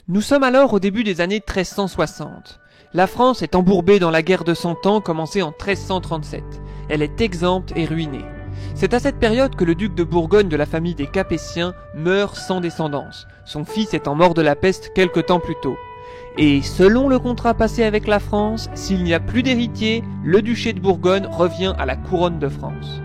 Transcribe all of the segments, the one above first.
Nous sommes alors au début des années 1360. La France est embourbée dans la guerre de 100 ans commencée en 1337. Elle est exempte et ruinée. C'est à cette période que le duc de Bourgogne de la famille des Capétiens meurt sans descendance, son fils étant mort de la peste quelque temps plus tôt. Et selon le contrat passé avec la France, s'il n'y a plus d'héritier, le duché de Bourgogne revient à la couronne de France.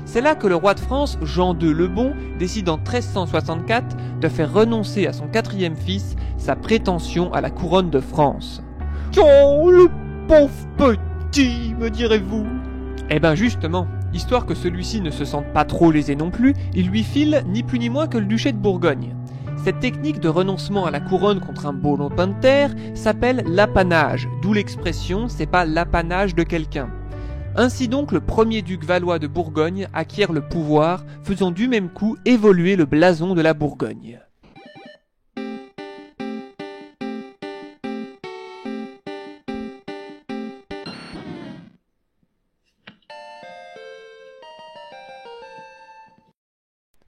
C'est là que le roi de France, Jean II le Bon, décide en 1364 de faire renoncer à son quatrième fils sa prétention à la couronne de France. « Oh, le pauvre petit, me direz-vous » Eh ben justement, histoire que celui-ci ne se sente pas trop lésé non plus, il lui file ni plus ni moins que le duché de Bourgogne. Cette technique de renoncement à la couronne contre un beau lopin de terre s'appelle l'apanage, d'où l'expression « c'est pas l'apanage de quelqu'un ». Ainsi donc le premier duc valois de Bourgogne acquiert le pouvoir, faisant du même coup évoluer le blason de la Bourgogne.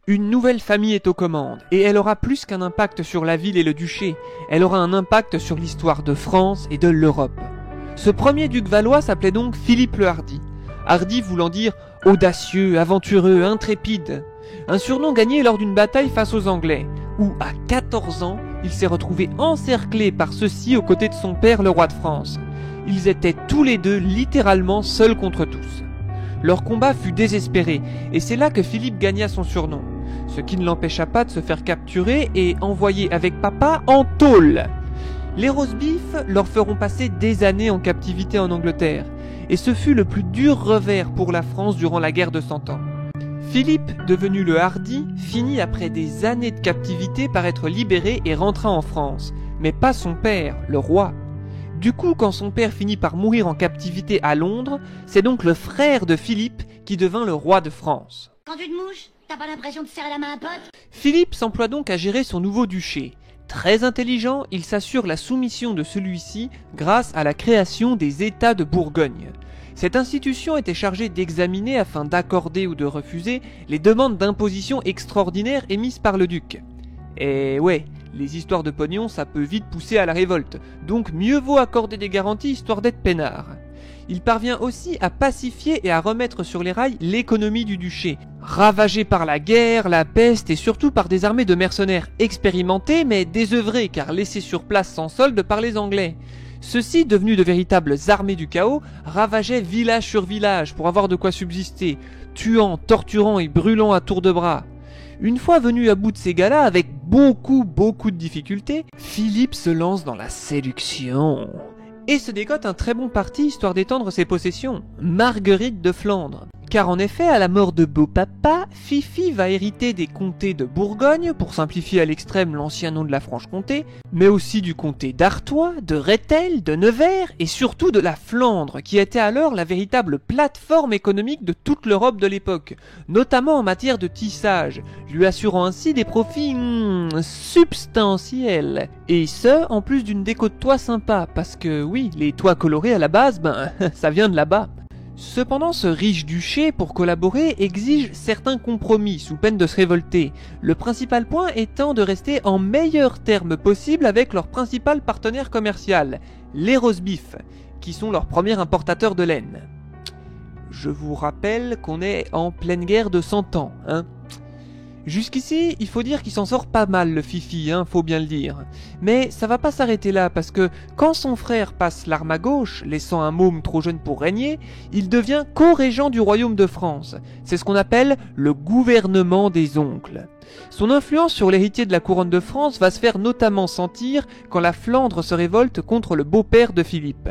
Une nouvelle famille est aux commandes, et elle aura plus qu'un impact sur la ville et le duché, elle aura un impact sur l'histoire de France et de l'Europe. Ce premier duc valois s'appelait donc Philippe le Hardi. Hardi voulant dire audacieux, aventureux, intrépide. Un surnom gagné lors d'une bataille face aux Anglais, où à 14 ans, il s'est retrouvé encerclé par ceux-ci aux côtés de son père le roi de France. Ils étaient tous les deux littéralement seuls contre tous. Leur combat fut désespéré, et c'est là que Philippe gagna son surnom, ce qui ne l'empêcha pas de se faire capturer et envoyer avec papa en tôle. Les rosebifs leur feront passer des années en captivité en Angleterre, et ce fut le plus dur revers pour la France durant la guerre de 100 ans. Philippe, devenu le Hardi, finit après des années de captivité par être libéré et rentra en France, mais pas son père, le roi. Du coup, quand son père finit par mourir en captivité à Londres, c'est donc le frère de Philippe qui devint le roi de France. Quand tu te mouches, t'as pas l'impression de serrer la main à un pote ? Philippe s'emploie donc à gérer son nouveau duché. Très intelligent, il s'assure la soumission de celui-ci grâce à la création des États de Bourgogne. Cette institution était chargée d'examiner afin d'accorder ou de refuser les demandes d'imposition extraordinaires émises par le duc. Et ouais, les histoires de pognon ça peut vite pousser à la révolte, donc mieux vaut accorder des garanties histoire d'être peinard. Il parvient aussi à pacifier et à remettre sur les rails l'économie du duché, ravagée par la guerre, la peste et surtout par des armées de mercenaires expérimentés mais désœuvrés car laissés sur place sans solde par les Anglais. Ceux-ci, devenus de véritables armées du chaos, ravageaient village sur village pour avoir de quoi subsister, tuant, torturant et brûlant à tour de bras. Une fois venu à bout de ces gars-là, avec beaucoup de difficultés, Philippe se lance dans la séduction. Et se dégote un très bon parti histoire d'étendre ses possessions, Marguerite de Flandre. Car en effet, à la mort de beau papa, Fifi va hériter des comtés de Bourgogne, pour simplifier à l'extrême l'ancien nom de la Franche-Comté, mais aussi du comté d'Artois, de Rethel, de Nevers et surtout de la Flandre, qui était alors la véritable plateforme économique de toute l'Europe de l'époque, notamment en matière de tissage, lui assurant ainsi des profits substantiels. Et ce, en plus d'une déco de toit sympa, parce que oui, les toits colorés à la base, ça vient de là-bas. Cependant, ce riche duché, pour collaborer, exige certains compromis sous peine de se révolter, le principal point étant de rester en meilleurs termes possible avec leur principal partenaire commercial, les rosebifs, qui sont leurs premiers importateurs de laine. Je vous rappelle qu'on est en pleine guerre de 100 ans, hein. Jusqu'ici, il faut dire qu'il s'en sort pas mal le Fifi, faut bien le dire. Mais ça va pas s'arrêter là, parce que quand son frère passe l'arme à gauche, laissant un môme trop jeune pour régner, il devient co-régent du royaume de France. C'est ce qu'on appelle le gouvernement des oncles. Son influence sur l'héritier de la couronne de France va se faire notamment sentir quand la Flandre se révolte contre le beau-père de Philippe.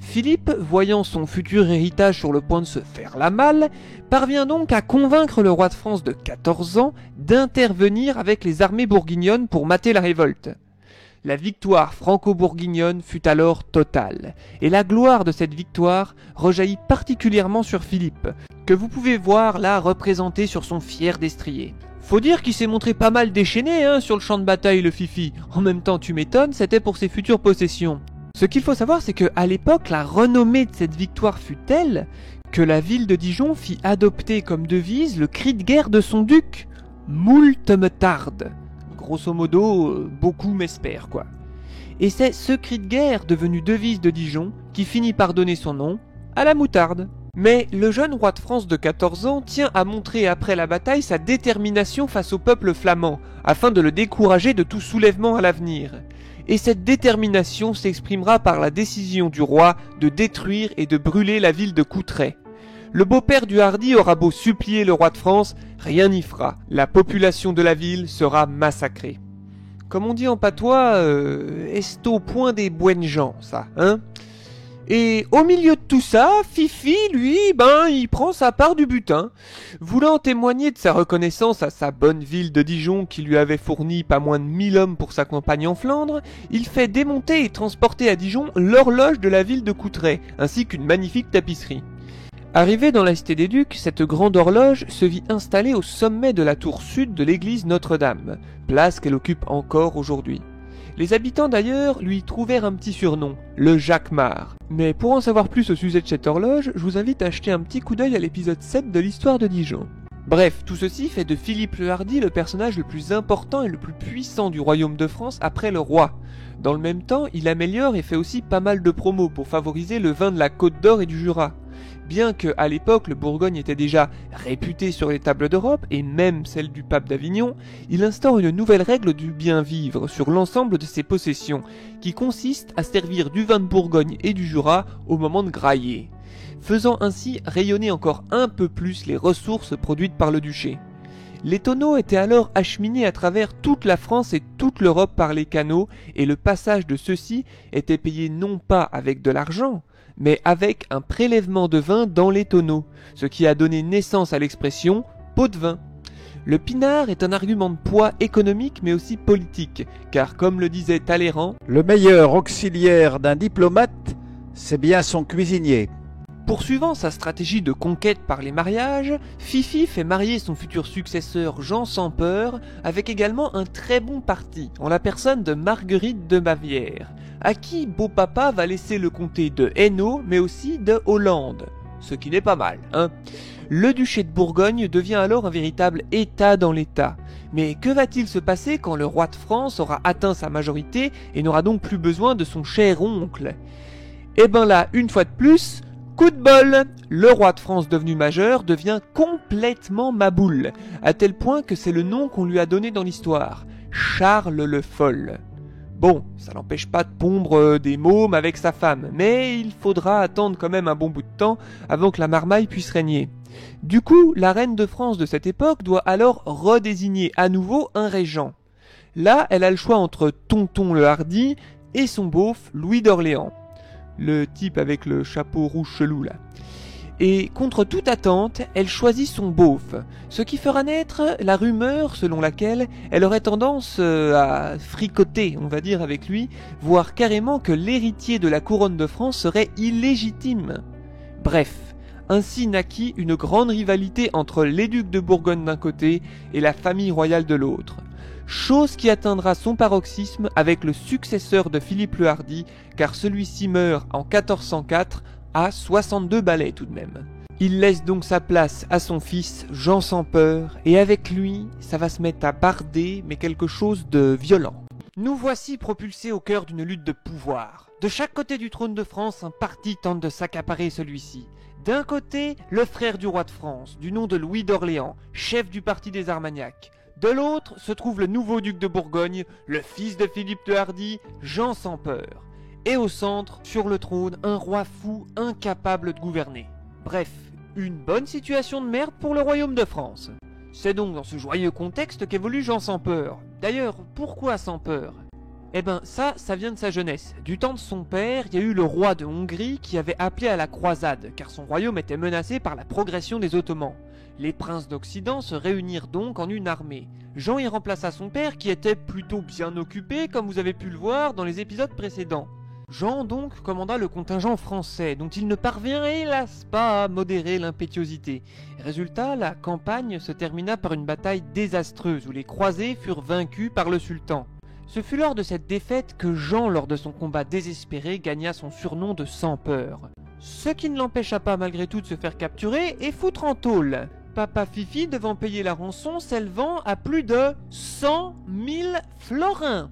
Philippe, voyant son futur héritage sur le point de se faire la malle, parvient donc à convaincre le roi de France de 14 ans d'intervenir avec les armées bourguignonnes pour mater la révolte. La victoire franco-bourguignonne fut alors totale, et la gloire de cette victoire rejaillit particulièrement sur Philippe, que vous pouvez voir là représenté sur son fier destrier. Faut dire qu'il s'est montré pas mal déchaîné sur le champ de bataille le Fifi, en même temps tu m'étonnes, c'était pour ses futures possessions. Ce qu'il faut savoir, c'est qu'à l'époque, la renommée de cette victoire fut telle que la ville de Dijon fit adopter comme devise le cri de guerre de son duc, « Moult me tarde ». grosso modo, beaucoup m'espèrent, quoi. Et c'est ce cri de guerre devenu devise de Dijon qui finit par donner son nom à la moutarde. Mais le jeune roi de France de 14 ans tient à montrer après la bataille sa détermination face au peuple flamand, afin de le décourager de tout soulèvement à l'avenir. Et cette détermination s'exprimera par la décision du roi de détruire et de brûler la ville de Courtrai. Le beau-père du Hardi aura beau supplier le roi de France, rien n'y fera. La population de la ville sera massacrée. Comme on dit en patois, est au point des bonnes gens, ça, hein? Et au milieu de tout ça, Fifi, lui, il prend sa part du butin. Voulant témoigner de sa reconnaissance à sa bonne ville de Dijon qui lui avait fourni pas moins de 1000 hommes pour sa campagne en Flandre, il fait démonter et transporter à Dijon l'horloge de la ville de Courtrai, ainsi qu'une magnifique tapisserie. Arrivée dans la cité des Ducs, cette grande horloge se vit installée au sommet de la tour sud de l'église Notre-Dame, place qu'elle occupe encore aujourd'hui. Les habitants d'ailleurs lui trouvèrent un petit surnom, le Jacquemart. Mais pour en savoir plus au sujet de cette horloge, je vous invite à jeter un petit coup d'œil à l'épisode 7 de l'histoire de Dijon. Bref, tout ceci fait de Philippe le Hardi le personnage le plus important et le plus puissant du royaume de France après le roi. Dans le même temps, il améliore et fait aussi pas mal de promos pour favoriser le vin de la Côte d'Or et du Jura. Bien que, à l'époque, le Bourgogne était déjà réputé sur les tables d'Europe, et même celle du pape d'Avignon, il instaure une nouvelle règle du bien vivre sur l'ensemble de ses possessions, qui consiste à servir du vin de Bourgogne et du Jura au moment de grailler, faisant ainsi rayonner encore un peu plus les ressources produites par le duché. Les tonneaux étaient alors acheminés à travers toute la France et toute l'Europe par les canaux, et le passage de ceux-ci était payé non pas avec de l'argent, mais avec un prélèvement de vin dans les tonneaux, ce qui a donné naissance à l'expression « pot de vin ». Le pinard est un argument de poids économique mais aussi politique, car comme le disait Talleyrand, « Le meilleur auxiliaire d'un diplomate, c'est bien son cuisinier ». Poursuivant sa stratégie de conquête par les mariages, Fifi fait marier son futur successeur Jean sans peur avec également un très bon parti, en la personne de Marguerite de Bavière, à qui beau papa va laisser le comté de Hainaut mais aussi de Hollande, ce qui n'est pas mal, hein. Le duché de Bourgogne devient alors un véritable État dans l'État. Mais que va-t-il se passer quand le roi de France aura atteint sa majorité et n'aura donc plus besoin de son cher oncle? Eh ben là, une fois de plus, coup de bol! Le roi de France devenu majeur devient complètement maboule, à tel point que c'est le nom qu'on lui a donné dans l'histoire, Charles le Fol. Bon, ça n'empêche pas de pondre des mômes avec sa femme, mais il faudra attendre quand même un bon bout de temps avant que la marmaille puisse régner. Du coup, la reine de France de cette époque doit alors redésigner à nouveau un régent. Là, elle a le choix entre Tonton le Hardi et son beauf Louis d'Orléans. Le type avec le chapeau rouge chelou là. Et contre toute attente, elle choisit son beauf, ce qui fera naître la rumeur selon laquelle elle aurait tendance à fricoter, on va dire, avec lui, voire carrément que l'héritier de la couronne de France serait illégitime. Bref, ainsi naquit une grande rivalité entre les ducs de Bourgogne d'un côté et la famille royale de l'autre. Chose qui atteindra son paroxysme avec le successeur de Philippe le Hardi, car celui-ci meurt en 1404 à 62 balais tout de même. Il laisse donc sa place à son fils Jean sans peur, et avec lui, ça va se mettre à barder, mais quelque chose de violent. Nous voici propulsés au cœur d'une lutte de pouvoir. De chaque côté du trône de France, un parti tente de s'accaparer celui-ci. D'un côté, le frère du roi de France, du nom de Louis d'Orléans, chef du parti des Armagnacs. De l'autre se trouve le nouveau duc de Bourgogne, le fils de Philippe de Hardi, Jean sans peur. Et au centre, sur le trône, un roi fou incapable de gouverner. Bref, une bonne situation de merde pour le royaume de France. C'est donc dans ce joyeux contexte qu'évolue Jean sans peur. D'ailleurs, pourquoi sans peur? Eh ben ça vient de sa jeunesse. Du temps de son père, il y a eu le roi de Hongrie qui avait appelé à la croisade, car son royaume était menacé par la progression des Ottomans. Les princes d'Occident se réunirent donc en une armée. Jean y remplaça son père qui était plutôt bien occupé, comme vous avez pu le voir dans les épisodes précédents. Jean donc commanda le contingent français, dont il ne parvient hélas pas à modérer l'impétuosité. Résultat, la campagne se termina par une bataille désastreuse où les croisés furent vaincus par le sultan. Ce fut lors de cette défaite que Jean, lors de son combat désespéré, gagna son surnom de Sans peur. Ce qui ne l'empêcha pas malgré tout de se faire capturer et foutre en tôle. Papa Fifi devant payer la rançon s'élevant à plus de 100 000 florins.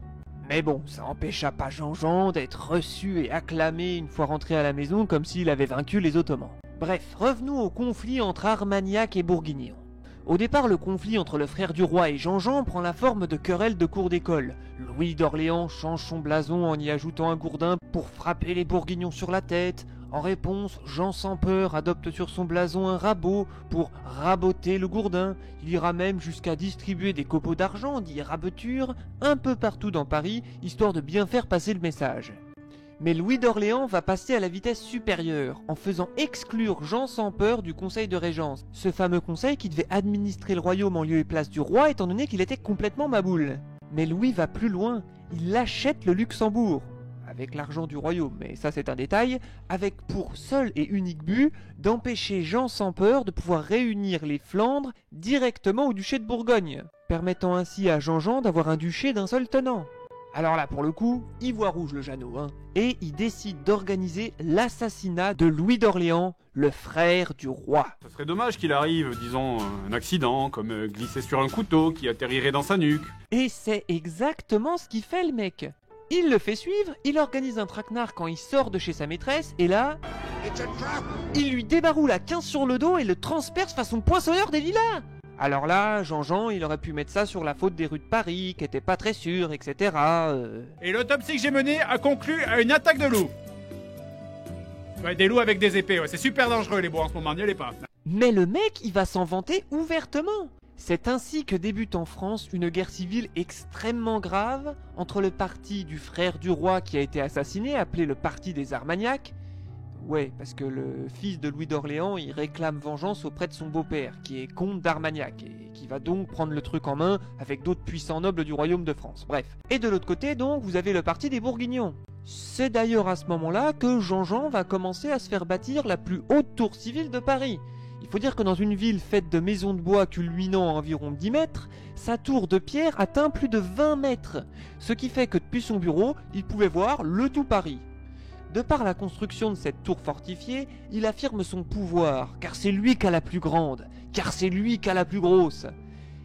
Mais bon, ça empêcha pas Jean-Jean d'être reçu et acclamé une fois rentré à la maison comme s'il avait vaincu les Ottomans. Bref, revenons au conflit entre Armagnac et Bourguignon. Au départ, le conflit entre le frère du roi et Jean-Jean prend la forme de querelles de cour d'école. Louis d'Orléans change son blason en y ajoutant un gourdin pour frapper les Bourguignons sur la tête. En réponse, Jean sans peur adopte sur son blason un rabot pour raboter le gourdin. Il ira même jusqu'à distribuer des copeaux d'argent, dits rabetures, un peu partout dans Paris, histoire de bien faire passer le message. Mais Louis d'Orléans va passer à la vitesse supérieure, en faisant exclure Jean sans peur du conseil de régence. Ce fameux conseil qui devait administrer le royaume en lieu et place du roi, étant donné qu'il était complètement maboule. Mais Louis va plus loin, il achète le Luxembourg, avec l'argent du royaume, mais ça c'est un détail, avec pour seul et unique but d'empêcher Jean sans peur de pouvoir réunir les Flandres directement au duché de Bourgogne, permettant ainsi à Jean-Jean d'avoir un duché d'un seul tenant. Alors là, pour le coup, il voit rouge le Jeannot, et il décide d'organiser l'assassinat de Louis d'Orléans, le frère du roi. Ce serait dommage qu'il arrive, disons, un accident, comme glisser sur un couteau qui atterrirait dans sa nuque. Et c'est exactement ce qu'il fait le mec. Il le fait suivre, il organise un traquenard quand il sort de chez sa maîtresse, et là, il lui débaroule la 15 sur le dos et le transperce façon poinçonneur des lilas. Alors là, Jean-Jean, il aurait pu mettre ça sur la faute des rues de Paris, qui étaient pas très sûres, etc. Et l'autopsie que j'ai menée a conclu à une attaque de loup. Ouais, des loups avec des épées, ouais, c'est super dangereux les bois en ce moment, n'y allez pas. Mais le mec, il va s'en vanter ouvertement. C'est ainsi que débute en France une guerre civile extrêmement grave entre le parti du frère du roi qui a été assassiné, appelé le parti des Armagnacs. Ouais, parce que le fils de Louis d'Orléans, il réclame vengeance auprès de son beau-père, qui est comte d'Armagnac, et qui va donc prendre le truc en main avec d'autres puissants nobles du royaume de France. Bref. Et de l'autre côté, donc, vous avez le parti des Bourguignons. C'est d'ailleurs à ce moment-là que Jean-Jean va commencer à se faire bâtir la plus haute tour civile de Paris. Il faut dire que dans une ville faite de maisons de bois culminant à environ 10 mètres, sa tour de pierre atteint plus de 20 mètres, ce qui fait que depuis son bureau, il pouvait voir le tout Paris. De par la construction de cette tour fortifiée, il affirme son pouvoir, car c'est lui qui a la plus grande, car c'est lui qui a la plus grosse.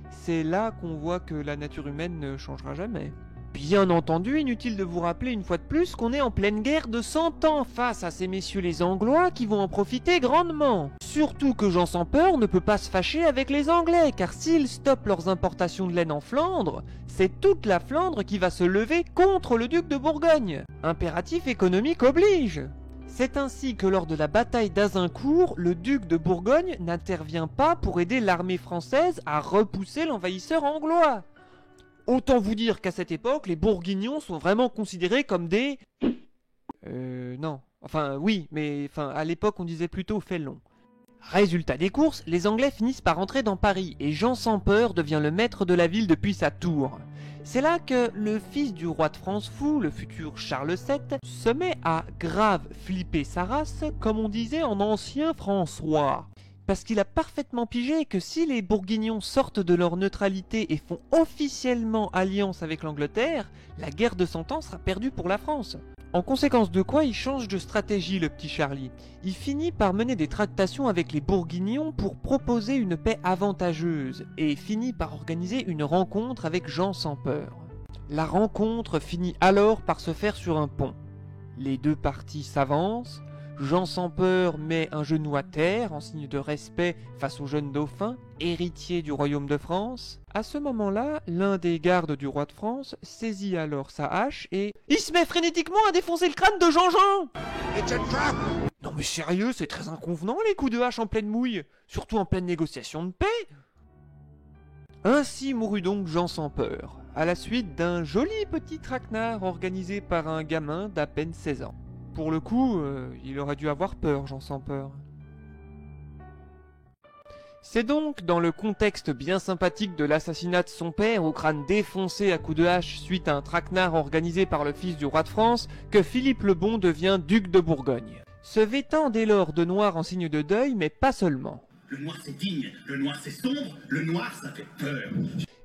C'est là qu'on voit que la nature humaine ne changera jamais. Bien entendu, inutile de vous rappeler une fois de plus qu'on est en pleine guerre de 100 ans face à ces messieurs les Anglois qui vont en profiter grandement. Surtout que Jean sans peur ne peut pas se fâcher avec les Anglais, car s'ils stoppent leurs importations de laine en Flandre, c'est toute la Flandre qui va se lever contre le duc de Bourgogne. Impératif économique oblige. C'est ainsi que lors de la bataille d'Azincourt, le duc de Bourgogne n'intervient pas pour aider l'armée française à repousser l'envahisseur anglois. Autant vous dire qu'à cette époque, les Bourguignons sont vraiment considérés comme des... non. Enfin, oui, mais à l'époque, on disait plutôt félons. Résultat des courses, les Anglais finissent par entrer dans Paris et Jean sans peur devient le maître de la ville depuis sa tour. C'est là que le fils du roi de France fou, le futur Charles VII, se met à grave flipper sa race, comme on disait en ancien François. Parce qu'il a parfaitement pigé que si les Bourguignons sortent de leur neutralité et font officiellement alliance avec l'Angleterre, la guerre de 100 ans sera perdue pour la France. En conséquence de quoi, il change de stratégie, le petit Charlie. Il finit par mener des tractations avec les Bourguignons pour proposer une paix avantageuse, et finit par organiser une rencontre avec Jean sans peur. La rencontre finit alors par se faire sur un pont. Les deux parties s'avancent, Jean sans peur met un genou à terre en signe de respect face au jeune dauphin, héritier du royaume de France. À ce moment-là, l'un des gardes du roi de France saisit alors sa hache et... il se met frénétiquement à défoncer le crâne de Jean-Jean. Non mais sérieux, c'est très inconvenant les coups de hache en pleine mouille, surtout en pleine négociation de paix. Ainsi mourut donc Jean sans peur, à la suite d'un joli petit traquenard organisé par un gamin d'à peine 16 ans. Pour le coup, il aurait dû avoir peur, Jean sans peur. C'est donc dans le contexte bien sympathique de l'assassinat de son père au crâne défoncé à coups de hache suite à un traquenard organisé par le fils du roi de France que Philippe le Bon devient duc de Bourgogne. Se vêtant dès lors de noir en signe de deuil, mais pas seulement. Le noir c'est digne, le noir c'est sombre, le noir ça fait peur.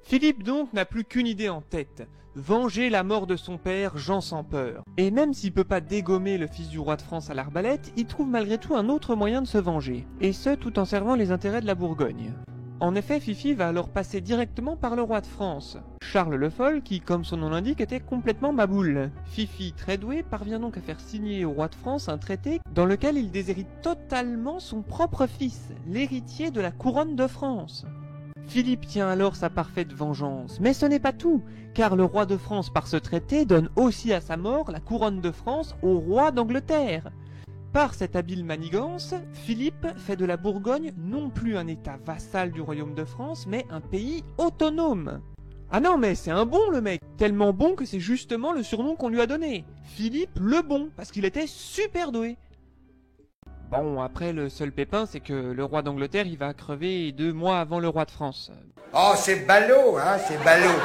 Philippe donc n'a plus qu'une idée en tête, venger la mort de son père Jean sans peur. Et même s'il peut pas dégommer le fils du roi de France à l'arbalète, il trouve malgré tout un autre moyen de se venger, et ce tout en servant les intérêts de la Bourgogne. En effet, Fifi va alors passer directement par le roi de France, Charles le Fol, qui, comme son nom l'indique, était complètement maboule. Fifi, très doué, parvient donc à faire signer au roi de France un traité dans lequel il déshérite totalement son propre fils, l'héritier de la couronne de France. Philippe tient alors sa parfaite vengeance, mais ce n'est pas tout, car le roi de France par ce traité donne aussi à sa mort la couronne de France au roi d'Angleterre. Par cette habile manigance, Philippe fait de la Bourgogne non plus un état vassal du royaume de France, mais un pays autonome. Ah non mais c'est un bon le mec, tellement bon que c'est justement le surnom qu'on lui a donné, Philippe le Bon, parce qu'il était super doué. Bon, après le seul pépin c'est que le roi d'Angleterre il va crever 2 mois avant le roi de France. Oh c'est ballot, hein, c'est ballot.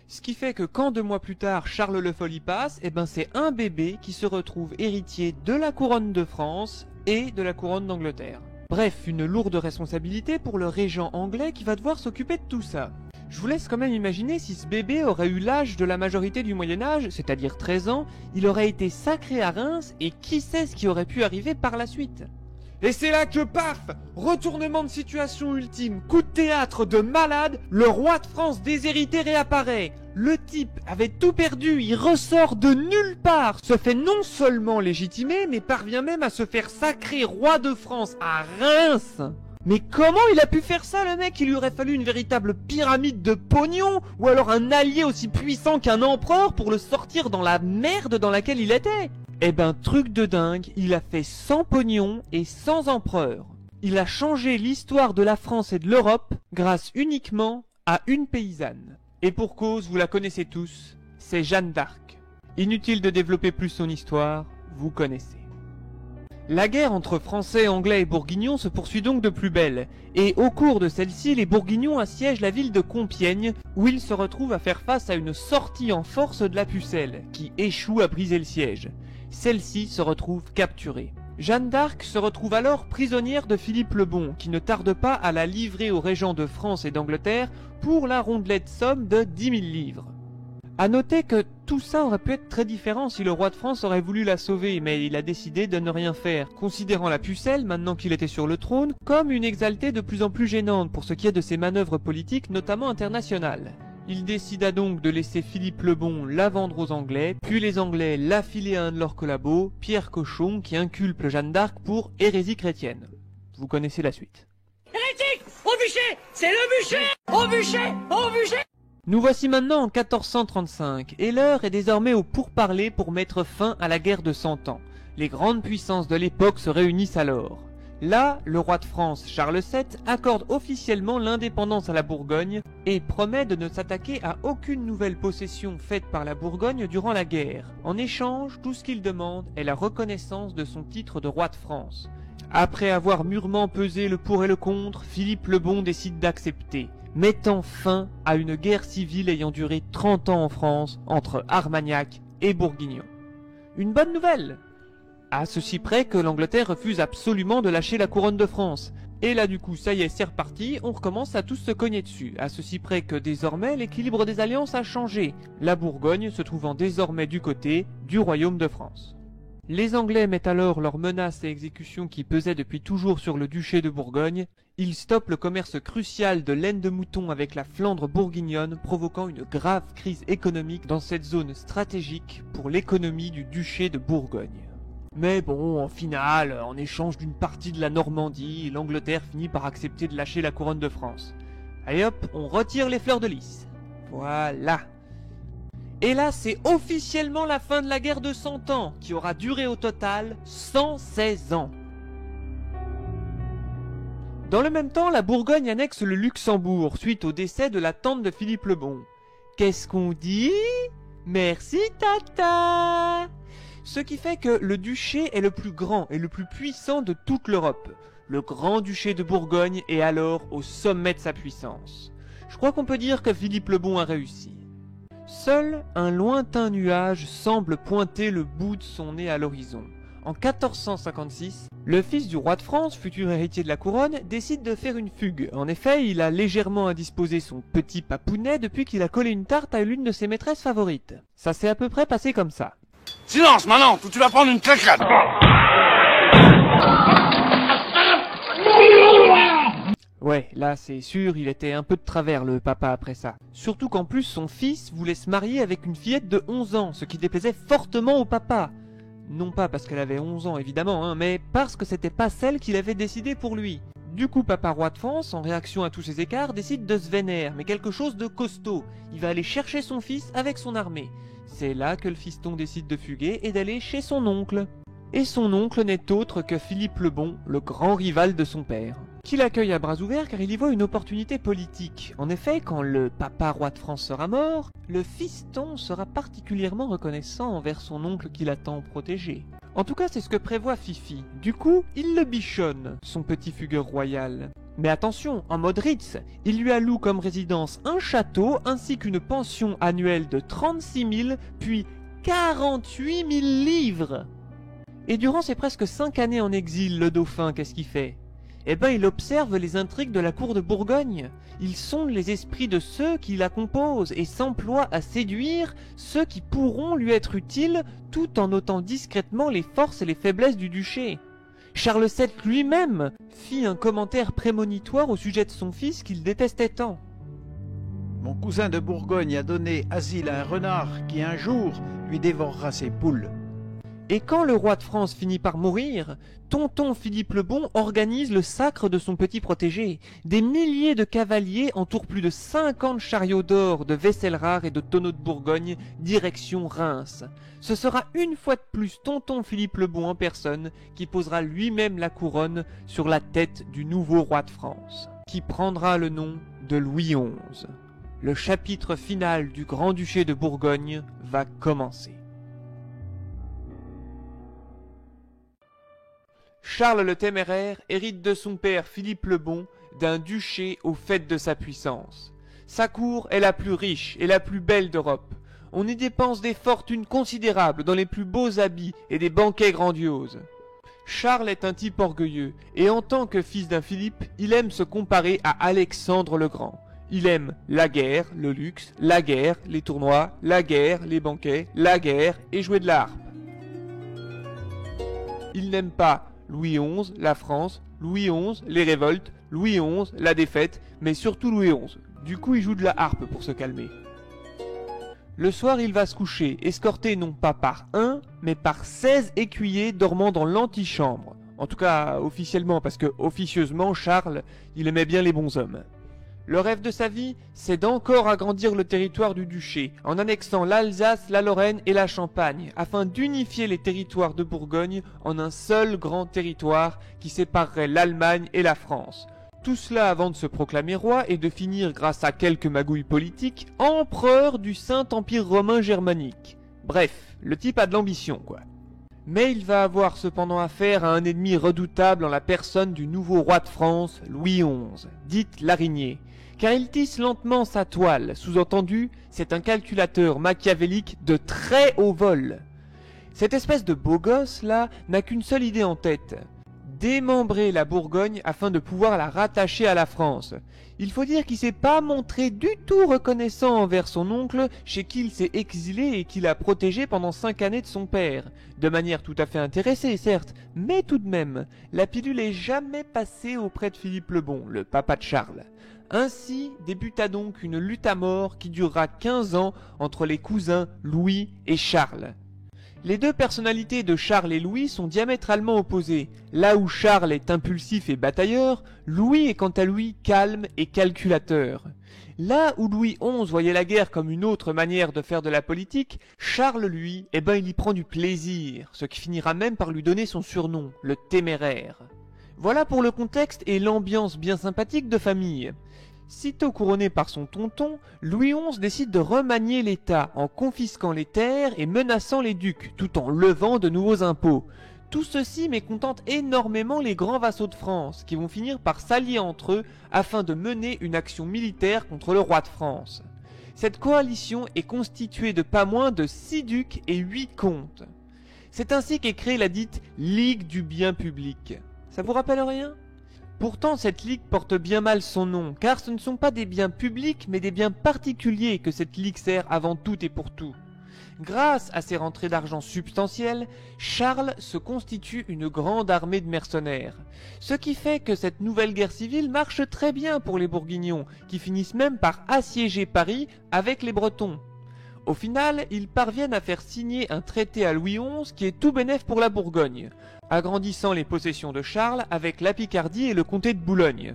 Ce qui fait que quand 2 mois plus tard Charles le Fol y passe, eh ben c'est un bébé qui se retrouve héritier de la couronne de France et de la couronne d'Angleterre. Bref, une lourde responsabilité pour le régent anglais qui va devoir s'occuper de tout ça. Je vous laisse quand même imaginer si ce bébé aurait eu l'âge de la majorité du Moyen-Âge, c'est-à-dire 13 ans, il aurait été sacré à Reims et qui sait ce qui aurait pu arriver par la suite. Et c'est là que paf, retournement de situation ultime, coup de théâtre de malade, le roi de France déshérité réapparaît. Le type avait tout perdu, il ressort de nulle part, se fait non seulement légitimer, mais parvient même à se faire sacrer roi de France à Reims. Mais comment il a pu faire ça le mec? Il lui aurait fallu une véritable pyramide de pognon, ou alors un allié aussi puissant qu'un empereur pour le sortir dans la merde dans laquelle il était. Eh ben truc de dingue, il a fait sans pognon et sans empereur. Il a changé l'histoire de la France et de l'Europe grâce uniquement à une paysanne. Et pour cause, vous la connaissez tous, c'est Jeanne d'Arc. Inutile de développer plus son histoire, vous connaissez. La guerre entre Français, Anglais et Bourguignons se poursuit donc de plus belle, et au cours de celle-ci, les Bourguignons assiègent la ville de Compiègne, où ils se retrouvent à faire face à une sortie en force de la Pucelle, qui échoue à briser le siège. Celle-ci se retrouve capturée. Jeanne d'Arc se retrouve alors prisonnière de Philippe le Bon, qui ne tarde pas à la livrer aux régents de France et d'Angleterre pour la rondelette somme de 10 000 livres. À noter que tout ça aurait pu être très différent si le roi de France aurait voulu la sauver, mais il a décidé de ne rien faire, considérant la Pucelle, maintenant qu'il était sur le trône, comme une exaltée de plus en plus gênante pour ce qui est de ses manœuvres politiques, notamment internationales. Il décida donc de laisser Philippe le Bon la vendre aux Anglais, puis les Anglais l'affiler à un de leurs collabos, Pierre Cochon, qui inculpe Jeanne d'Arc pour hérésie chrétienne. Vous connaissez la suite. Hérétique! Au bûcher! C'est le bûcher! Au bûcher! Au bûcher! Nous voici maintenant en 1435, et l'heure est désormais au pourparlers pour mettre fin à la guerre de 100 ans. Les grandes puissances de l'époque se réunissent alors. Là, le roi de France, Charles VII, accorde officiellement l'indépendance à la Bourgogne et promet de ne s'attaquer à aucune nouvelle possession faite par la Bourgogne durant la guerre. En échange, tout ce qu'il demande est la reconnaissance de son titre de roi de France. Après avoir mûrement pesé le pour et le contre, Philippe le Bon décide d'accepter, mettant fin à une guerre civile ayant duré 30 ans en France entre Armagnac et Bourguignons. Une bonne nouvelle! À ceci près que l'Angleterre refuse absolument de lâcher la couronne de France. Et là du coup, ça y est, c'est reparti, on recommence à tous se cogner dessus. À ceci près que désormais, l'équilibre des alliances a changé, la Bourgogne se trouvant désormais du côté du royaume de France. Les Anglais mettent alors leurs menaces et exécutions qui pesaient depuis toujours sur le duché de Bourgogne. Ils stoppent le commerce crucial de laine de mouton avec la Flandre bourguignonne, provoquant une grave crise économique dans cette zone stratégique pour l'économie du duché de Bourgogne. Mais bon, en final, en échange d'une partie de la Normandie, l'Angleterre finit par accepter de lâcher la couronne de France. Allez hop, on retire les fleurs de lys. Voilà. Et là, c'est officiellement la fin de la guerre de 100 ans, qui aura duré au total 116 ans. Dans le même temps, la Bourgogne annexe le Luxembourg, suite au décès de la tante de Philippe le Bon. Qu'est-ce qu'on dit? Merci tata! Ce qui fait que le duché est le plus grand et le plus puissant de toute l'Europe. Le grand-duché de Bourgogne est alors au sommet de sa puissance. Je crois qu'on peut dire que Philippe le Bon a réussi. Seul un lointain nuage semble pointer le bout de son nez à l'horizon. En 1456, le fils du roi de France, futur héritier de la couronne, décide de faire une fugue. En effet, il a légèrement indisposé son petit papounet depuis qu'il a collé une tarte à l'une de ses maîtresses favorites. Ça s'est à peu près passé comme ça. Silence maintenant, ou tu vas prendre une claquade. Ouais, là c'est sûr, il était un peu de travers le papa après ça. Surtout qu'en plus son fils voulait se marier avec une fillette de 11 ans, ce qui déplaisait fortement au papa. Non pas parce qu'elle avait 11 ans évidemment, mais parce que c'était pas celle qu'il avait décidé pour lui. Du coup, papa roi de France, en réaction à tous ces écarts, décide de se vénérer, mais quelque chose de costaud. Il va aller chercher son fils avec son armée. C'est là que le fiston décide de fuguer et d'aller chez son oncle. Et son oncle n'est autre que Philippe le Bon, le grand rival de son père, qui l'accueille à bras ouverts car il y voit une opportunité politique. En effet, quand le papa roi de France sera mort, le fiston sera particulièrement reconnaissant envers son oncle qui l'a tant protégé. En tout cas, c'est ce que prévoit Fifi. Du coup, il le bichonne, son petit fugueur royal. Mais attention, en mode Ritz, il lui alloue comme résidence un château ainsi qu'une pension annuelle de 36 000 puis 48 000 livres. Et durant ses presque 5 années en exil, le dauphin, qu'est-ce qu'il fait? Eh ben, il observe les intrigues de la cour de Bourgogne. Il sonde les esprits de ceux qui la composent et s'emploie à séduire ceux qui pourront lui être utiles tout en notant discrètement les forces et les faiblesses du duché. Charles VII lui-même fit un commentaire prémonitoire au sujet de son fils qu'il détestait tant. Mon cousin de Bourgogne a donné asile à un renard qui un jour lui dévorera ses poules. Et quand le roi de France finit par mourir, tonton Philippe le Bon organise le sacre de son petit protégé. Des milliers de cavaliers entourent plus de 50 chariots d'or, de vaisselle rare et de tonneaux de Bourgogne, direction Reims. Ce sera une fois de plus tonton Philippe le Bon en personne qui posera lui-même la couronne sur la tête du nouveau roi de France, qui prendra le nom de Louis XI. Le chapitre final du Grand-Duché de Bourgogne va commencer. Charles le Téméraire hérite de son père Philippe le Bon d'un duché au faîte de sa puissance. Sa cour est la plus riche et la plus belle d'Europe. On y dépense des fortunes considérables dans les plus beaux habits et des banquets grandioses. Charles est un type orgueilleux et en tant que fils d'un Philippe, il aime se comparer à Alexandre le Grand. Il aime la guerre, le luxe, la guerre, les tournois, la guerre, les banquets, la guerre et jouer de la harpe. Il n'aime pas Louis XI, la France, Louis XI, les révoltes, Louis XI, la défaite, mais surtout Louis XI. Du coup, il joue de la harpe pour se calmer. Le soir, il va se coucher, escorté non pas par un, mais par 16 écuyers dormant dans l'antichambre. En tout cas, officiellement, parce que officieusement, Charles, il aimait bien les bons hommes. Le rêve de sa vie, c'est d'encore agrandir le territoire du duché, en annexant l'Alsace, la Lorraine et la Champagne, afin d'unifier les territoires de Bourgogne en un seul grand territoire qui séparerait l'Allemagne et la France. Tout cela avant de se proclamer roi et de finir, grâce à quelques magouilles politiques, empereur du Saint-Empire romain germanique. Bref, le type a de l'ambition, quoi. Mais il va avoir cependant affaire à un ennemi redoutable en la personne du nouveau roi de France, Louis XI, dite l'araignée, car il tisse lentement sa toile, sous-entendu, c'est un calculateur machiavélique de très haut vol. Cette espèce de beau gosse là n'a qu'une seule idée en tête: démembrer la Bourgogne afin de pouvoir la rattacher à la France. Il faut dire qu'il s'est pas montré du tout reconnaissant envers son oncle, chez qui il s'est exilé et qui l'a protégé pendant 5 années de son père. De manière tout à fait intéressée, certes, mais tout de même, la pilule est jamais passée auprès de Philippe le Bon, le papa de Charles. Ainsi débuta donc une lutte à mort qui durera 15 ans entre les cousins Louis et Charles. Les deux personnalités de Charles et Louis sont diamétralement opposées. Là où Charles est impulsif et batailleur, Louis est quant à lui calme et calculateur. Là où Louis XI voyait la guerre comme une autre manière de faire de la politique, Charles, lui, il y prend du plaisir, ce qui finira même par lui donner son surnom, le Téméraire. Voilà pour le contexte et l'ambiance bien sympathique de famille. Sitôt couronné par son tonton, Louis XI décide de remanier l'État en confisquant les terres et menaçant les ducs, tout en levant de nouveaux impôts. Tout ceci mécontente énormément les grands vassaux de France, qui vont finir par s'allier entre eux afin de mener une action militaire contre le roi de France. Cette coalition est constituée de pas moins de 6 ducs et 8 comtes. C'est ainsi qu'est créée la dite Ligue du bien public. Ça vous rappelle rien ? Pourtant, cette ligue porte bien mal son nom, car ce ne sont pas des biens publics, mais des biens particuliers que cette ligue sert avant tout et pour tout. Grâce à ces rentrées d'argent substantielles, Charles se constitue une grande armée de mercenaires. Ce qui fait que cette nouvelle guerre civile marche très bien pour les Bourguignons, qui finissent même par assiéger Paris avec les Bretons. Au final, ils parviennent à faire signer un traité à Louis XI qui est tout bénef pour la Bourgogne, agrandissant les possessions de Charles avec la Picardie et le comté de Boulogne.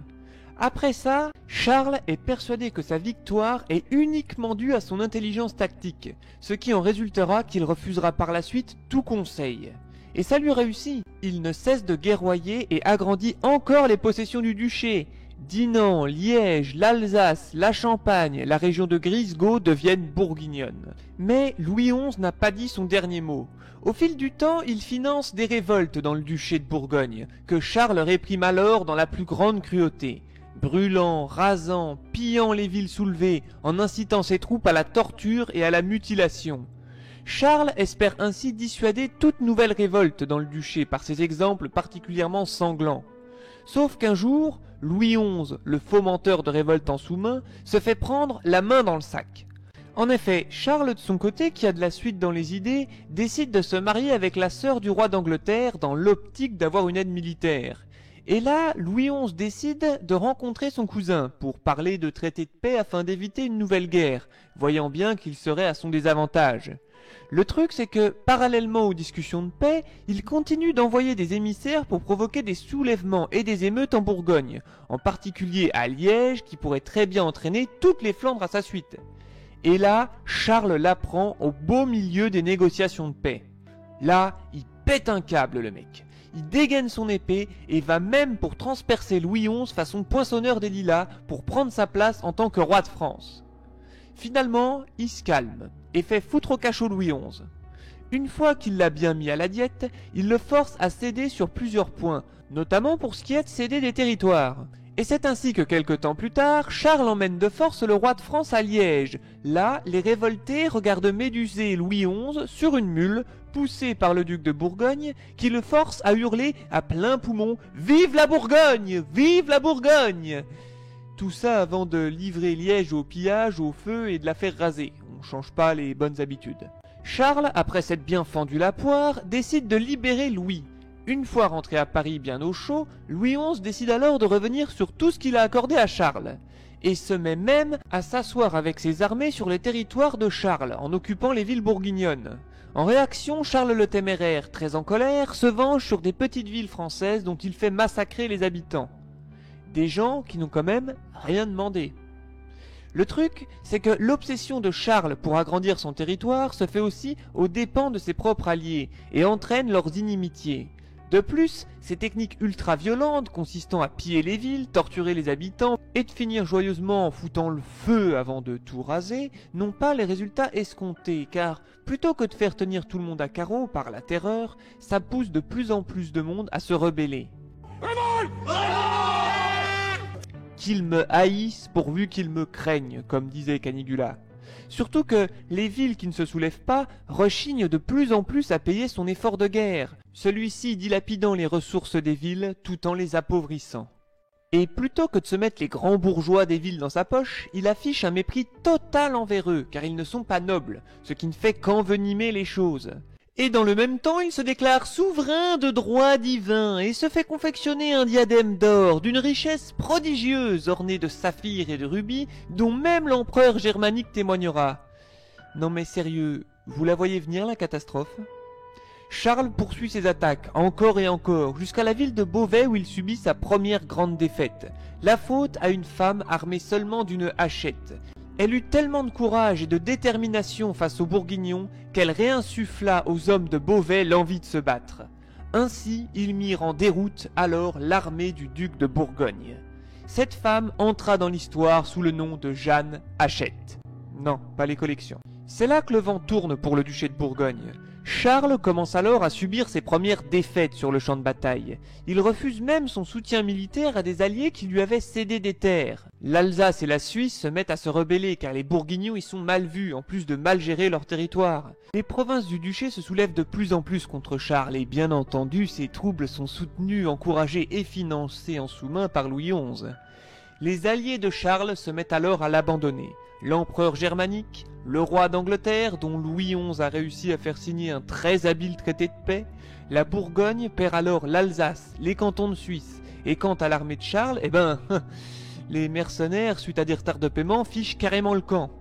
Après ça, Charles est persuadé que sa victoire est uniquement due à son intelligence tactique, ce qui en résultera qu'il refusera par la suite tout conseil. Et ça lui réussit. Il ne cesse de guerroyer et agrandit encore les possessions du duché. Dinan, Liège, l'Alsace, la Champagne, la région de Grisgau deviennent bourguignonnes. Mais Louis XI n'a pas dit son dernier mot. Au fil du temps, il finance des révoltes dans le duché de Bourgogne, que Charles réprime alors dans la plus grande cruauté, brûlant, rasant, pillant les villes soulevées, en incitant ses troupes à la torture et à la mutilation. Charles espère ainsi dissuader toute nouvelle révolte dans le duché par ces exemples particulièrement sanglants. Sauf qu'un jour, Louis XI, le fomenteur de révolte en sous-main, se fait prendre la main dans le sac. En effet, Charles de son côté, qui a de la suite dans les idées, décide de se marier avec la sœur du roi d'Angleterre dans l'optique d'avoir une aide militaire. Et là, Louis XI décide de rencontrer son cousin pour parler de traité de paix afin d'éviter une nouvelle guerre, voyant bien qu'il serait à son désavantage. Le truc, c'est que, parallèlement aux discussions de paix, il continue d'envoyer des émissaires pour provoquer des soulèvements et des émeutes en Bourgogne, en particulier à Liège, qui pourrait très bien entraîner toutes les Flandres à sa suite. Et là, Charles l'apprend au beau milieu des négociations de paix. Là, il pète un câble, le mec. Il dégaine son épée et va même pour transpercer Louis XI façon poinçonneur des lilas pour prendre sa place en tant que roi de France. Finalement, il se calme et fait foutre au cachot Louis XI. Une fois qu'il l'a bien mis à la diète, il le force à céder sur plusieurs points, notamment pour ce qui est de céder des territoires. Et c'est ainsi que quelque temps plus tard, Charles emmène de force le roi de France à Liège. Là, les révoltés regardent méduser Louis XI sur une mule, poussé par le duc de Bourgogne, qui le force à hurler à plein poumon « Vive la Bourgogne! Vive la Bourgogne !» Tout ça avant de livrer Liège au pillage, au feu et de la faire raser. On change pas les bonnes habitudes. Charles, après s'être bien fendu la poire, décide de libérer Louis. Une fois rentré à Paris bien au chaud, Louis XI décide alors de revenir sur tout ce qu'il a accordé à Charles, et se met même à s'asseoir avec ses armées sur les territoires de Charles, en occupant les villes bourguignonnes. En réaction, Charles le Téméraire, très en colère, se venge sur des petites villes françaises dont il fait massacrer les habitants. Des gens qui n'ont quand même rien demandé. Le truc, c'est que l'obsession de Charles pour agrandir son territoire se fait aussi aux dépens de ses propres alliés, et entraîne leurs inimitiés. De plus, ces techniques ultra-violentes consistant à piller les villes, torturer les habitants et de finir joyeusement en foutant le feu avant de tout raser n'ont pas les résultats escomptés, car plutôt que de faire tenir tout le monde à carreau par la terreur, ça pousse de plus en plus de monde à se rebeller. Qu'ils me haïssent pourvu qu'ils me craignent, comme disait Caligula. Surtout que les villes qui ne se soulèvent pas rechignent de plus en plus à payer son effort de guerre, celui-ci dilapidant les ressources des villes tout en les appauvrissant. Et plutôt que de se mettre les grands bourgeois des villes dans sa poche, il affiche un mépris total envers eux, car ils ne sont pas nobles, ce qui ne fait qu'envenimer les choses. Et dans le même temps, il se déclare souverain de droit divin et se fait confectionner un diadème d'or d'une richesse prodigieuse orné de saphirs et de rubis dont même l'empereur germanique témoignera. Non mais sérieux, vous la voyez venir la catastrophe ? Charles poursuit ses attaques encore et encore jusqu'à la ville de Beauvais où il subit sa première grande défaite. La faute à une femme armée seulement d'une hachette. Elle eut tellement de courage et de détermination face aux Bourguignons qu'elle réinsuffla aux hommes de Beauvais l'envie de se battre. Ainsi, ils mirent en déroute alors l'armée du duc de Bourgogne. Cette femme entra dans l'histoire sous le nom de Jeanne Hachette. Non, pas les collections. C'est là que le vent tourne pour le duché de Bourgogne. Charles commence alors à subir ses premières défaites sur le champ de bataille. Il refuse même son soutien militaire à des alliés qui lui avaient cédé des terres. L'Alsace et la Suisse se mettent à se rebeller car les Bourguignons y sont mal vus, en plus de mal gérer leur territoire. Les provinces du duché se soulèvent de plus en plus contre Charles et bien entendu ces troubles sont soutenus, encouragés et financés en sous-main par Louis XI. Les alliés de Charles se mettent alors à l'abandonner. L'empereur germanique, le roi d'Angleterre, dont Louis XI a réussi à faire signer un très habile traité de paix, la Bourgogne perd alors l'Alsace, les cantons de Suisse, et quant à l'armée de Charles, les mercenaires, suite à des retards de paiement, fichent carrément le camp.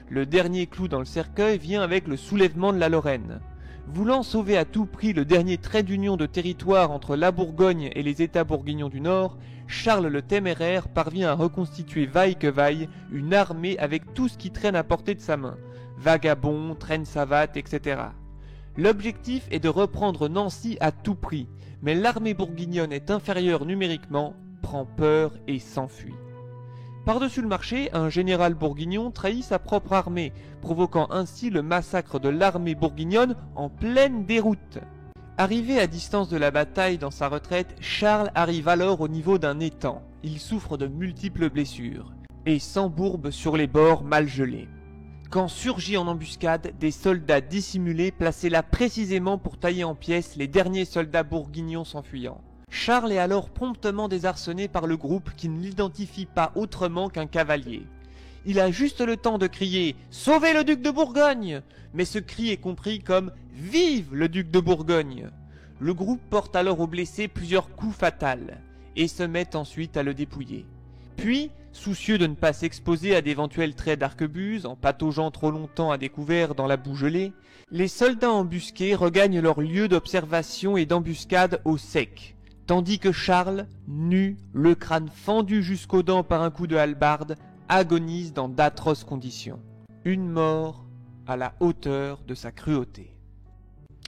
Le dernier clou dans le cercueil vient avec le soulèvement de la Lorraine. Voulant sauver à tout prix le dernier trait d'union de territoire entre la Bourgogne et les États bourguignons du Nord, Charles le Téméraire parvient à reconstituer vaille que vaille une armée avec tout ce qui traîne à portée de sa main, vagabonds, traînes savates, etc. L'objectif est de reprendre Nancy à tout prix, mais l'armée bourguignonne est inférieure numériquement, prend peur et s'enfuit. Par-dessus le marché, un général bourguignon trahit sa propre armée, provoquant ainsi le massacre de l'armée bourguignonne en pleine déroute. Arrivé à distance de la bataille dans sa retraite, Charles arrive alors au niveau d'un étang. Il souffre de multiples blessures et s'embourbe sur les bords mal gelés. Quand surgit en embuscade des soldats dissimulés placés là précisément pour tailler en pièces les derniers soldats bourguignons s'enfuyant. Charles est alors promptement désarçonné par le groupe qui ne l'identifie pas autrement qu'un cavalier. Il a juste le temps de crier « Sauvez le duc de Bourgogne !» mais ce cri est compris comme « Vive le duc de Bourgogne !» Le groupe porte alors au blessé plusieurs coups fatals et se met ensuite à le dépouiller. Puis, soucieux de ne pas s'exposer à d'éventuels traits d'arquebuse en pataugeant trop longtemps à découvert dans la boue gelée, les soldats embusqués regagnent leur lieu d'observation et d'embuscade au sec. Tandis que Charles, nu, le crâne fendu jusqu'aux dents par un coup de hallebarde, agonise dans d'atroces conditions. Une mort à la hauteur de sa cruauté.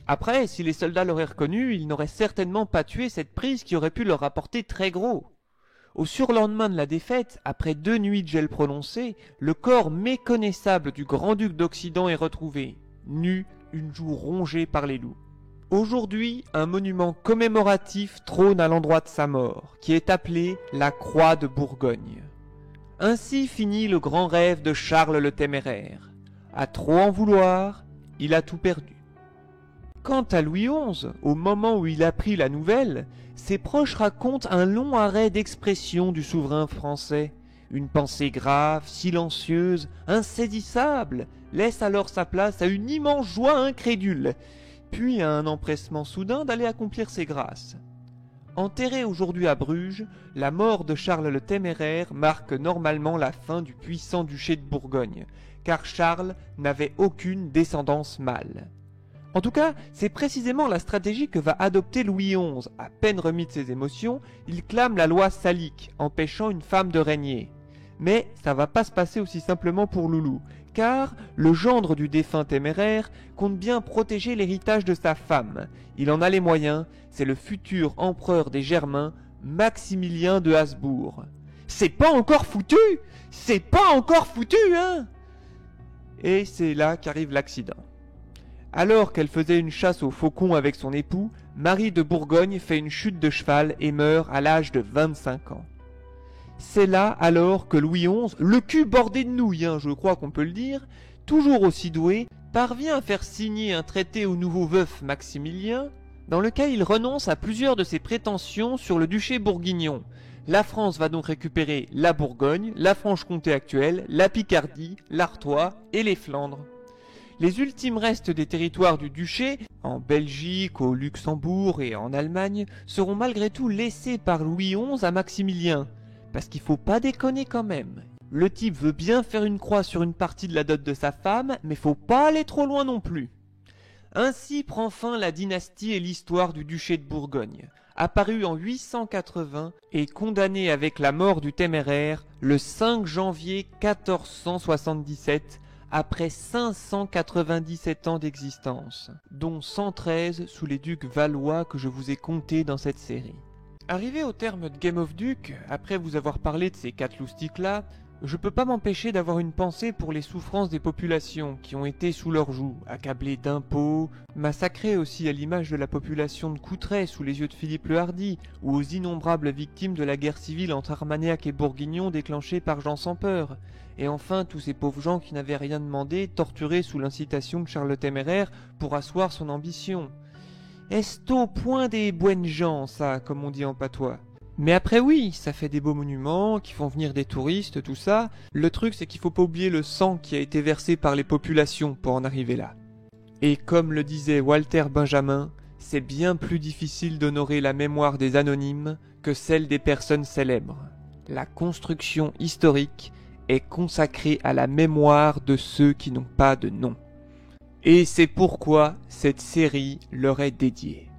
Après, si les soldats l'auraient reconnu, ils n'auraient certainement pas tué cette prise qui aurait pu leur rapporter très gros. Au surlendemain de la défaite, après 2 nuits de gel prononcé, le corps méconnaissable du grand-duc d'Occident est retrouvé, nu, une joue rongée par les loups. Aujourd'hui, un monument commémoratif trône à l'endroit de sa mort, qui est appelé la Croix de Bourgogne. Ainsi finit le grand rêve de Charles le Téméraire. À trop en vouloir, il a tout perdu. Quant à Louis XI, au moment où il apprit la nouvelle, ses proches racontent un long arrêt d'expression du souverain français. Une pensée grave, silencieuse, insaisissable, laisse alors sa place à une immense joie incrédule, puis à un empressement soudain d'aller accomplir ses grâces. Enterré aujourd'hui à Bruges, la mort de Charles le Téméraire marque normalement la fin du puissant duché de Bourgogne, car Charles n'avait aucune descendance mâle. En tout cas, c'est précisément la stratégie que va adopter Louis XI. À peine remis de ses émotions, il clame la loi salique, empêchant une femme de régner. Mais ça va pas se passer aussi simplement pour Loulou, car le gendre du défunt Téméraire compte bien protéger l'héritage de sa femme. Il en a les moyens, c'est le futur empereur des Germains, Maximilien de Habsbourg. C'est pas encore foutu! C'est pas encore foutu, hein! Et c'est là qu'arrive l'accident. Alors qu'elle faisait une chasse aux faucons avec son époux, Marie de Bourgogne fait une chute de cheval et meurt à l'âge de 25 ans. C'est là alors que Louis XI, le cul bordé de nouilles, je crois qu'on peut le dire, toujours aussi doué, parvient à faire signer un traité au nouveau veuf Maximilien, dans lequel il renonce à plusieurs de ses prétentions sur le duché bourguignon. La France va donc récupérer la Bourgogne, la Franche-Comté actuelle, la Picardie, l'Artois et les Flandres. Les ultimes restes des territoires du duché, en Belgique, au Luxembourg et en Allemagne, seront malgré tout laissés par Louis XI à Maximilien. Parce qu'il faut pas déconner quand même. Le type veut bien faire une croix sur une partie de la dot de sa femme, mais faut pas aller trop loin non plus. Ainsi prend fin la dynastie et l'histoire du duché de Bourgogne, apparu en 880 et condamné avec la mort du Téméraire le 5 janvier 1477, après 597 ans d'existence, dont 113 sous les ducs valois que je vous ai comptés dans cette série. Arrivé au terme de Game of Duke, après vous avoir parlé de ces 4 loustiques-là, Je peux pas m'empêcher d'avoir une pensée pour les souffrances des populations qui ont été sous leur joug, accablées d'impôts, massacrées aussi à l'image de la population de Coutray sous les yeux de Philippe le Hardi, ou aux innombrables victimes de la guerre civile entre Armagnac et Bourguignon déclenchée par Jean sans peur, et enfin tous ces pauvres gens qui n'avaient rien demandé, torturés sous l'incitation de Charles le Téméraire pour asseoir son ambition. Est-ce au point des bonnes gens, ça, comme on dit en patois? Mais après oui, ça fait des beaux monuments, qui font venir des touristes, tout ça. Le truc c'est qu'il faut pas oublier le sang qui a été versé par les populations pour en arriver là. Et comme le disait Walter Benjamin, c'est bien plus difficile d'honorer la mémoire des anonymes que celle des personnes célèbres. La construction historique est consacrée à la mémoire de ceux qui n'ont pas de nom. Et c'est pourquoi cette série leur est dédiée.